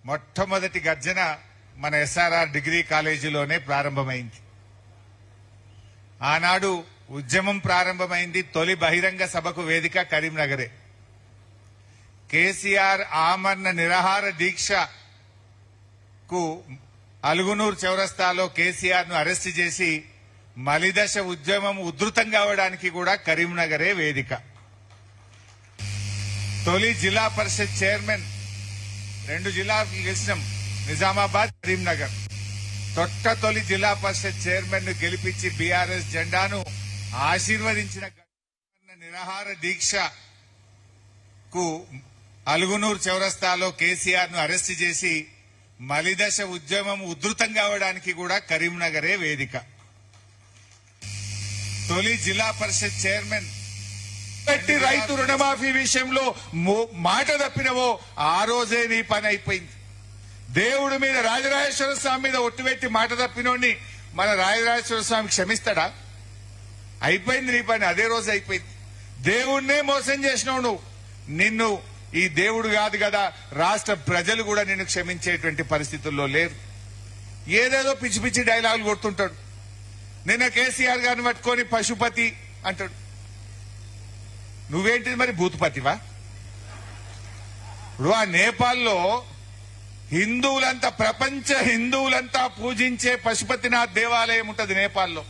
మొట్టమొదటి గర్జన మన ఎస్ఆర్ఆర్ డిగ్రీ కాలేజీలోనే ప్రారంభమైంది. ఆనాడు ఉద్యమం ప్రారంభమైంది. తొలి బహిరంగ సభకు వేదిక కరీంనగరే. కేసీఆర్ ఆమరణ నిరాహార దీక్షకు అలుగునూరు చౌరస్తాలో కేసీఆర్ ను అరెస్టు చేసి మలిదశ ఉద్యమం ఉధృతం కావడానికి కూడా కరీంనగరే వేదిక. తొలి జిల్లా పరిషత్ చైర్మన్ 2 జిల్లాలు గెలిచినాం, నిజామాబాద్, కరీంనగర్. తొలి జిల్లా పరిషత్ చైర్మన్ ను గెలిపించి బీఆర్ఎస్ జెండాను ఆశీర్వదించిన నిరాహార దీక్షకు అలుగునూరు చౌరస్తాలో కేసీఆర్ ను అరెస్టు చేసి మలిదశ ఉద్యమం ఉధృతం కావడానికి కూడా కరీంనగరే వేదిక. తొలి జిల్లా పరిషత్ చైర్మన్ రైతు రుణమాఫీ విషయంలో మాట తప్పినవో ఆ రోజే నీ పని అయిపోయింది. దేవుడి మీద, రాజరాజేశ్వర స్వామి మీద ఒట్టుపెట్టి మాట తప్పినోడిని మన రాజరాజేశ్వర స్వామి క్షమిస్తాడా? అయిపోయింది నీ పని, అదే రోజు అయిపోయింది. దేవుణ్ణే మోసం చేసినావు నువ్వు. నిన్ను ఈ దేవుడు కాదు కదా, రాష్ట్ర ప్రజలు కూడా నిన్ను క్షమించేటువంటి పరిస్థితుల్లో లేరు. ఏదేదో పిచ్చి పిచ్చి డైలాగులు కొడుతుంటాడు. నిన్న కేసీఆర్ గారిని పట్టుకొని పశుపతి అంటాడు. నువ్వేంటిది మరి, భూతపతివా? ఇప్పుడు ఆ నేపాల్లో హిందువులంతా, ప్రపంచ హిందువులంతా పూజించే పశుపతినాథ్ దేవాలయం ఉంటది నేపాల్లో.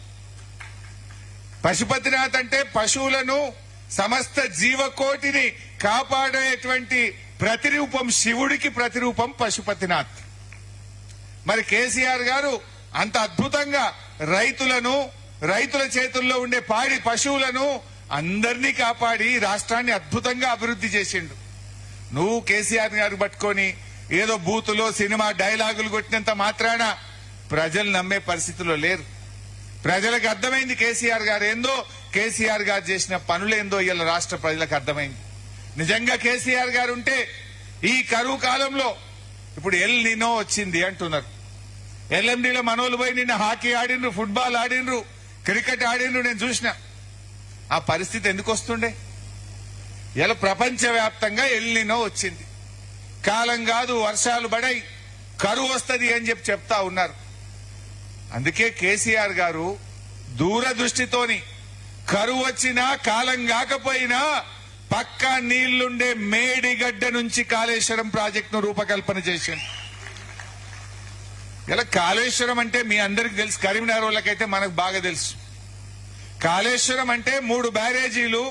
పశుపతినాథ్ అంటే పశువులను, సమస్త జీవకోటిని కాపాడేటువంటి ప్రతిరూపం, శివుడికి ప్రతిరూపం పశుపతినాథ్. మరి కేసీఆర్ గారు అంత అద్భుతంగా రైతులను, రైతుల చేతుల్లో ఉండే పాడి పశువులను అందరినీ కాపాడి రాష్ట్రాన్ని అద్భుతంగా అభివృద్ధి చేసిండు. నువ్వు కేసీఆర్ గారు పట్టుకొని ఏదో బూతులో సినిమా డైలాగులు కొట్టినంత మాత్రాన ప్రజలు నమ్మే పరిస్థితిలో లేరు. ప్రజలకు అర్థమైంది కేసీఆర్ గారు ఏందో, కేసీఆర్ గారు చేసిన పనులేందో ఇలా రాష్ట్ర ప్రజలకు అర్థమైంది. నిజంగా కేసీఆర్ గారు ఉంటే ఈ కరువు కాలంలో, ఇప్పుడు ఎల్ నినో వచ్చింది అంటున్నారు, ఎల్ఎండీలో మనోళ్ళు పోయి నిన్న హాకీ ఆడినరు, ఫుట్బాల్ ఆడినరు, క్రికెట్ ఆడినరు, నేను చూసిన. ఆ పరిస్థితి ఎందుకు వస్తుండే? ఇలా ప్రపంచవ్యాప్తంగా ఎల్ నినో వచ్చింది. కాలం కాదు, వర్షాలు పడై కరువు వస్తుంది అని చెప్తా ఉన్నారు. అందుకే కేసీఆర్ గారు దూరదృష్టితోని కరువు వచ్చినా, కాలం కాకపోయినా పక్కా నీళ్లుండే మేడిగడ్డ నుంచి కాళేశ్వరం ప్రాజెక్టును రూపకల్పన చేసింది. ఇలా కాళేశ్వరం అంటే మీ అందరికి తెలుసు, కరీంనగర్ వాళ్ళకైతే మనకు బాగా తెలుసు. కాళేశ్వరం అంటే 3 బ్యారేజీలు,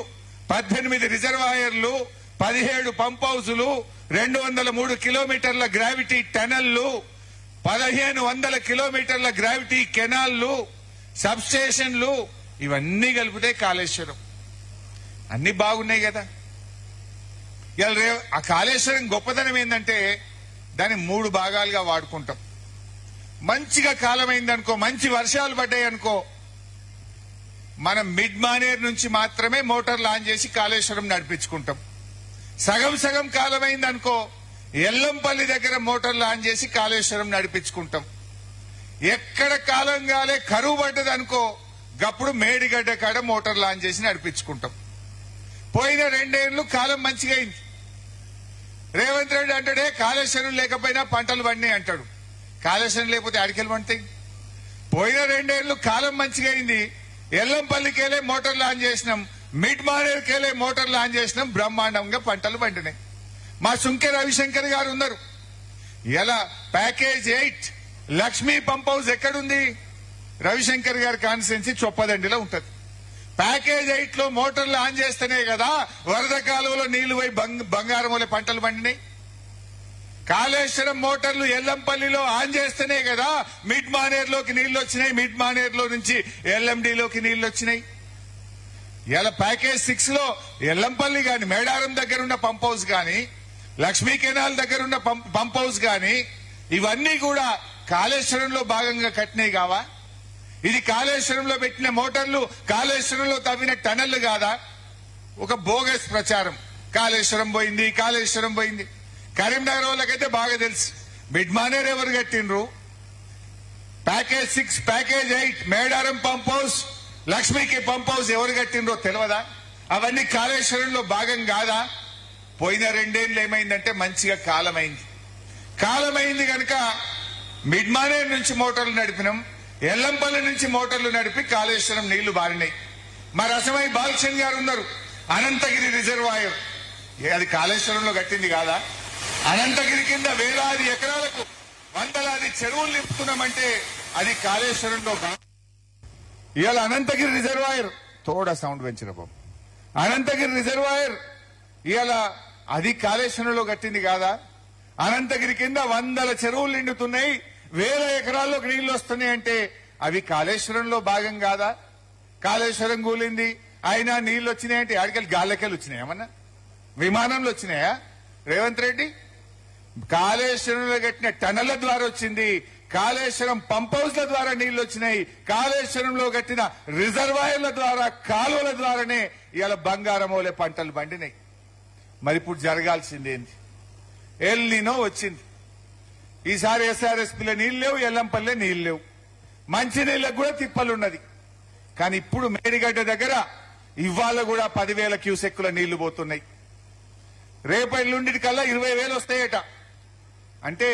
18 రిజర్వాయర్లు, 17 పంప్ హౌజులు, 203 కిలోమీటర్ల గ్రావిటీ టనళ్లు, 1500 కిలోమీటర్ల గ్రావిటీ కెనాల్లు, సబ్ స్టేషన్లు, ఇవన్నీ కలిపితే కాళేశ్వరం. అన్ని బాగున్నాయి కదా. ఇలా ఆ కాళేశ్వరం గొప్పతనం ఏంటంటే దాన్ని 3 భాగాలుగా వాడుకుంటాం. మంచిగా కాలమైందనుకో, మంచి వర్షాలు పడ్డాయి అనుకో, మనం మిడ్ మానేర్ నుంచి మాత్రమే మోటార్ లాంచ్ చేసి కాళేశ్వరం నడిపించుకుంటాం. సగం సగం కాలమైందనుకో, ఎల్లంపల్లి దగ్గర మోటార్ లాంచ్ చేసి కాళేశ్వరం నడిపించుకుంటాం. ఎక్కడ కాలం కాలే కరువు పడ్డదనుకో, గప్పుడు మేడిగడ్డ కాడ మోటార్ లాంచ్ చేసి నడిపించుకుంటాం. పోయిన 2 ఏళ్లు కాలం మంచిగా అయింది. రేవంత్ రెడ్డి అంటాడే కాళేశ్వరం లేకపోయినా పంటలు పండినాయి అంటాడు. కాళేశ్వరం లేకపోతే అడికెళ్ళి పండుతాయి. పోయిన 2 ఏళ్లు కాలం మంచిగా అయింది. ఎల్లంపల్లికెళ్ళే మోటార్ లాంచ్ చేసినాం, మిడ్ మానేర్కెళ్ళే మోటార్ లాంచ్ చేసినాం, బ్రహ్మాండంగా పంటలు పండినాయి. మా సుంకె రవిశంకర్ గారు ఉన్నారు. ఎలా ప్యాకేజ్ 8 లక్ష్మీ పంప్ హౌస్ ఎక్కడుంది? రవిశంకర్ గారి కాన్స్టిట్యున్సీ చొప్పదండిలో ఉంటది. ప్యాకేజ్ 8 లో మోటార్లు ఆన్ చేస్తేనే కదా వరద కాలువలో నీళ్లు పోయి బంగారం వల్ల పంటలు పండినాయి. కాళేశ్వరం మోటార్లు ఎల్లంపల్లిలో ఆన్ చేస్తేనే కదా మిడ్ మానేర్లోకి నీళ్లు వచ్చినాయి, మిడ్ మానేర్లో నుంచి ఎల్ఎండిలోకి నీళ్లు వచ్చినాయి. ఇలా ప్యాకేజ్ 6 లో ఎల్లంపల్లి గాని, మేడారం దగ్గర ఉన్న పంప్ హౌస్ గాని, లక్ష్మీ కెనాల్ దగ్గర ఉన్న పంప్ హౌస్ గాని, ఇవన్నీ కూడా కాళేశ్వరంలో భాగంగా కట్టినాయి కావా? ఇది కాళేశ్వరంలో పెట్టిన మోటార్లు, కాళేశ్వరంలో తవ్విన టనళ్లు కాదా? ఒక బోగస్ ప్రచారం. కాళేశ్వరం పోయింది, కాళేశ్వరం పోయింది. కరీంనగర్ వాళ్ళకైతే బాగా తెలుసు మిడ్ మానేర్ ఎవరు కట్టినరు. Package 6, package 8, Medaram pump house, లక్ష్మీకి పంప్ హౌస్ ఎవరు కట్టినరో తెలియదా? అవన్నీ కాళేశ్వరంలో భాగం కాదా? పోయిన 2 ఏళ్లు ఏమైందంటే మంచిగా కాలమైంది. కాలమైంది కనుక మిడ్మానేర్ నుంచి మోటార్లు నడిపినాం, ఎల్లంపల్లి నుంచి మోటార్లు నడిపి కాళేశ్వరం నీళ్లు బారినాయి. మరి అసమై బాలకృష్ణ గారు ఉన్నారు, అనంతగిరి రిజర్వాయర్ అది కాళేశ్వరంలో కట్టింది కాదా? అనంతగిరి కింద వేలాది ఎకరాలకు వందలాది చెరువులు నింపుతున్నామంటే అది కాళేశ్వరంలో ఇవాళ అనంతగిరి రిజర్వాయర్ తోడ సౌండ్ పెంచిన బాబు, అనంతగిరి రిజర్వాయర్ ఇవాళ అది కాళేశ్వరంలో కట్టింది కాదా? అనంతగిరి కింద వందల చెరువులు నిండుతున్నాయి, వేల ఎకరాల్లోకి నీళ్లు వస్తున్నాయి అంటే అవి కాళేశ్వరంలో భాగం కాదా? కాళేశ్వరం కూలింది అయినా నీళ్లు వచ్చినాయంటే ఆడికెళ్ళి గాల్లకెళ్ళి వచ్చినాయి, ఏమన్నా విమానంలో వచ్చినాయా? రేవంత్ రెడ్డి కాళేశ్వరంలో కట్టిన టనళ్ల ద్వారా వచ్చింది, కాళేశ్వరం పంప్ హౌస్ల ద్వారా నీళ్లు వచ్చినాయి, కాళేశ్వరంలో కట్టిన రిజర్వాయర్ల ద్వారా కాలువల ద్వారానే ఇవాళ బంగారమోలే పంటలు పండినాయి. మరి ఇప్పుడు జరగాల్సిందేంది? ఎల్ నీనో వచ్చింది, ఈసారి ఎస్ఆర్ఎస్పీలో నీళ్లు లేవు, ఎల్లంపల్లె నీళ్లు లేవు, మంచినీళ్ళకు కూడా తిప్పలున్నది. కానీ ఇప్పుడు మేడిగడ్డ దగ్గర ఇవాళ కూడా 10,000 క్యూసెక్కుల నీళ్లు పోతున్నాయి. రేపటి కల్లా 20,000 వస్తాయట. అంటే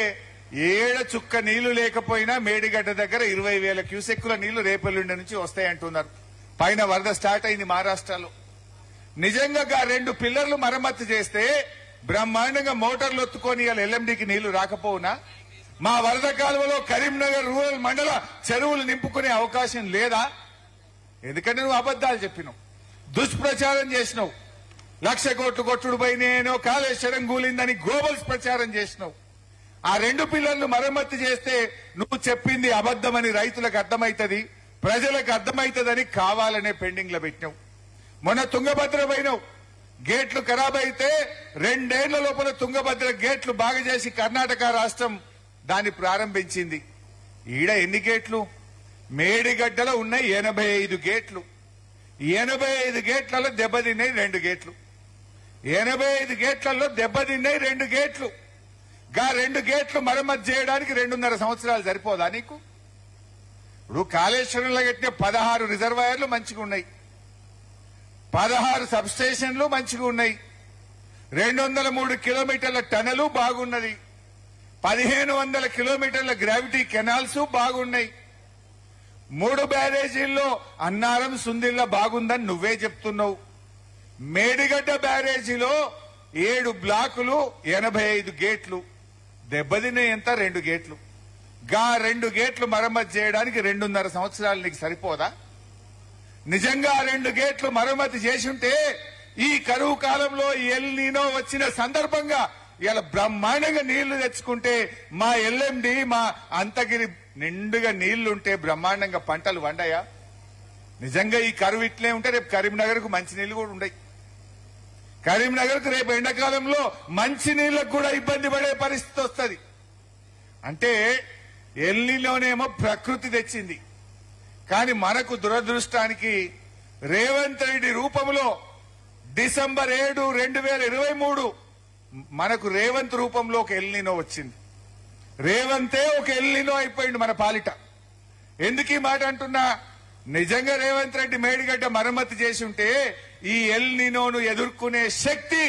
ఏడ చుక్క నీళ్లు లేకపోయినా మేడిగడ్డ దగ్గర 20,000 క్యూసెక్కుల నీళ్లు రేపల్లుండి నుంచి వస్తాయంటున్నారు. పైన వరద స్టార్ట్ అయింది మహారాష్ట్రలో. నిజంగా 2 పిల్లర్లు మరమ్మతు చేస్తే బ్రహ్మాండంగా మోటార్లు ఒత్తుకొని ఇవాళ ఎల్ఎండికి నీళ్లు రాకపోవునా? మా వరద కాలువలో కరీంనగర్ రూరల్ మండల చెరువులు నింపుకునే అవకాశం లేదా? ఎందుకంటే నువ్వు అబద్దాలు చెప్పినావు, దుష్ప్రచారం చేసినావు, 1,00,000 కోట్లు కొట్టుడు పోయినేనో కాళేశ్వరం కూలిందని గోబల్స్ ప్రచారం చేసినావు. ఆ 2 పిల్లర్లు మరమ్మతు చేస్తే నువ్వు చెప్పింది అబద్దమని రైతులకు అర్థమైతది, ప్రజలకు అర్థమైతదని కావాలనే పెండింగ్ లో పెట్టినావు. మొన్న తుంగభద్ర పోయినావు, గేట్లు ఖరాబ్ అయితే 2 ఏళ్ల లోపల తుంగభద్ర గేట్లు బాగు చేసి కర్ణాటక రాష్ట్రం దాన్ని ప్రారంభించింది. ఈడ ఎన్ని గేట్లు? మేడిగడ్డలో ఉన్నాయి 85 గేట్లు. 85 గేట్లలో దెబ్బతిన్నాయి 2 గేట్లు. 85 గేట్లలో దెబ్బతిన్నాయి 2 గేట్లు. 2 గేట్లు మరమ్మతు చేయడానికి 2.5 సంవత్సరాలు సరిపోదా నీకు? ఇప్పుడు కాళేశ్వరంలో కట్టిన 16 రిజర్వాయర్లు మంచిగా ఉన్నాయి, 16 సబ్ స్టేషన్లు మంచిగా ఉన్నాయి, 203 కిలోమీటర్ల టనలు బాగున్నది, 1,500 కిలోమీటర్ల గ్రావిటీ కెనాల్స్ బాగున్నాయి, 3 బ్యారేజీల్లో అన్నారం సుందిల్ల బాగుందని నువ్వే చెప్తున్నావు. మేడిగడ్డ బ్యారేజీలో 7 బ్లాకులు 85 గేట్లు, దెబ్బతిన్నాయి ఎంత? 2 గేట్లు. 2 గేట్లు మరమ్మతు చేయడానికి 2.5 సంవత్సరాలు నీకు సరిపోదా? నిజంగా 2 గేట్లు మరమ్మతు చేసుంటే ఈ కరువు కాలంలో ఎల్ నీనో వచ్చిన సందర్భంగా ఇలా బ్రహ్మాండంగా నీళ్లు తెచ్చుకుంటే మా ఎల్ఎండి మా అంతగిరి నిండుగా నీళ్లుంటే బ్రహ్మాండంగా పంటలు వండాయా? నిజంగా ఈ కరువు ఇట్లే ఉంటే రేపు కరీంనగర్ కు మంచినీళ్లు కూడా ఉండయి. కరీంనగర్ కు రేపు ఎండాకాలంలో మంచినీళ్లకు కూడా ఇబ్బంది పడే పరిస్థితి వస్తుంది. అంటే ఎల్నీలోనేమో ప్రకృతి తెచ్చింది, కానీ మనకు దురదృష్టానికి రేవంత్ రెడ్డి రూపంలో డిసెంబర్ 7, 2023 మనకు రేవంత్ రూపంలో ఒక ఎల్నినో వచ్చింది. రేవంతే ఒక ఎల్నినో అయిపోయింది మన పాలిట. ఎందుకు ఈ మాట అంటున్నా? నిజంగా రేవంత్ రెడ్డి మేడిగడ్డ మరమ్మతు చేసి ఉంటే ఈ ఎల్నినోను ఎదుర్కొనే శక్తి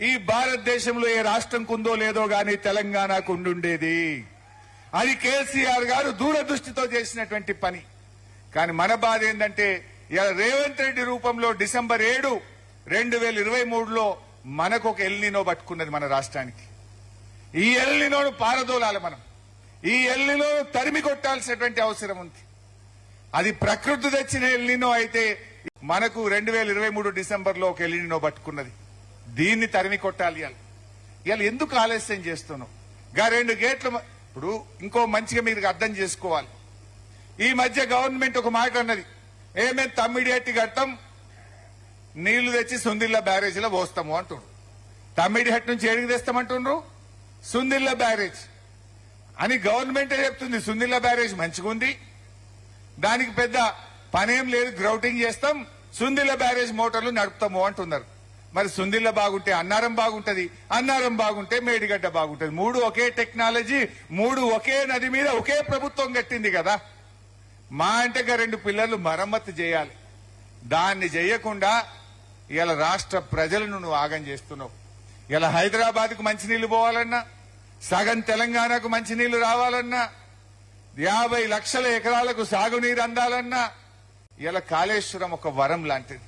ఈ భారతదేశంలో ఏ రాష్ట్రంకు ఉందో లేదో గాని తెలంగాణకు ఉండుండేది. అది కేసీఆర్ గారు దూరదృష్టితో చేసినటువంటి పని. కానీ మన బాధ ఏంటంటే ఇలా రేవంత్ రెడ్డి రూపంలో డిసెంబర్ 7, 2023లో మనకు ఒక ఎల్నినో పట్టుకున్నది మన రాష్ట్రానికి. ఈ ఎల్నినోను పారదోలాలి మనం, ఈ ఎల్నినోను తరిమి కొట్టాల్సినటువంటి అవసరం ఉంది. అది ప్రకృతి తెచ్చిన ఎల్నినో అయితే మనకు 2023 డిసెంబర్లో ఒక ఎల్నినో పట్టుకున్నది. దీన్ని తరిమి కొట్టాలి. ఇవాళ ఎందుకు ఆలస్యం చేస్తున్నావు? 2 గేట్లు. ఇప్పుడు ఇంకో మంచిగా మీరు అర్థం చేసుకోవాలి. ఈ మధ్య గవర్నమెంట్ ఒక మాట అన్నది, మేము తమ్మిడిహట్టి కడతాం, నీళ్లు తెచ్చి సుందిల్ల బ్యారేజీలో పోస్తాము అంటుండ్రు. తమ్మిడిహట్టి నుంచి ఏడికి తెస్తామంటుండ్రు? సుందిల్ల బ్యారేజ్ అని గవర్నమెంటే చెప్తుంది. సుందిల్ల బ్యారేజ్ మంచిగా ఉంది, దానికి పెద్ద పనేం లేదు, గ్రౌటింగ్ చేస్తాం, సుందిల్ల బ్యారేజ్ మోటార్లు నడుపుతాము అంటున్నారు. మరి సుందిల్ల బాగుంటే అన్నారం బాగుంటది, అన్నారం బాగుంటే మేడిగడ్డ బాగుంటది. 3 ఒకే టెక్నాలజీ, 3 ఒకే నది మీద ఒకే ప్రభుత్వం కట్టింది కదా. మా అంటే 2 పిల్లర్లు మరమ్మతు చేయాలి. దాన్ని చేయకుండా ఇలా రాష్ట్ర ప్రజలను నువ్వు ఆగం చేస్తున్నావు. ఇలా హైదరాబాద్ కు మంచినీళ్లు పోవాలన్నా, సగం తెలంగాణకు మంచినీళ్లు రావాలన్నా 50 లక్షల ఎకరాలకు సాగునీరు అందాలన్నా ఇలా కాళేశ్వరం ఒక వరం లాంటిది.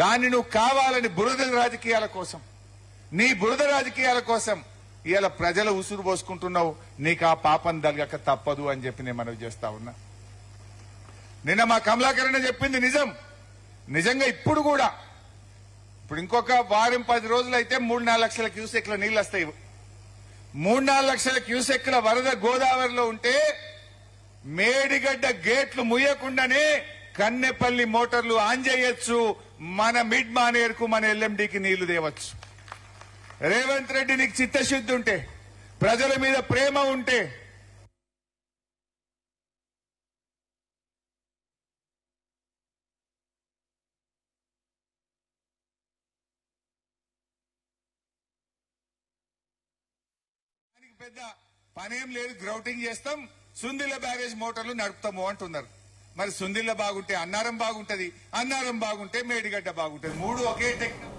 దాన్ని నువ్వు కావాలని బురద రాజకీయాల కోసం, నీ బురద రాజకీయాల కోసం ఇలా ప్రజల ఉసురు పోసుకుంటున్నావు. నీకు ఆ పాపం దలగక తప్పదు అని చెప్పి నేను మనవి చేస్తా ఉన్నా. నిన్న మా కమలాకరణ చెప్పింది నిజం. నిజంగా ఇప్పుడు కూడా ఇప్పుడు ఇంకొక వారం 10 రోజులు అయితే 3-4 లక్షల క్యూసెక్ల నీళ్లు వస్తాయి. 3-4 లక్షల క్యూసెక్ల వరద గోదావరిలో ఉంటే మేడిగడ్డ గేట్లు ముయ్యకుండానే కన్నెపల్లి మోటార్లు ఆన్ చేయొచ్చు. మన మిడ్ మానేరుకు మన ఎల్ఎండికి నీళ్లు తేవచ్చు. రేవంత్ రెడ్డి నీకు చిత్తశుద్ధి ఉంటే, ప్రజల మీద ప్రేమ ఉంటే పెద్ద పనేం లేదు, గ్రౌటింగ్ చేస్తాం, సుందిల్ల బ్యారేజ్ మోటార్లు నడుపుతాము అంటున్నారు. మరి సుందిల్ల బాగుంటే అన్నారం బాగుంటది, అన్నారం బాగుంటే మేడిగడ్డ బాగుంటది. 3 ఒకే టెక్నాలజీ.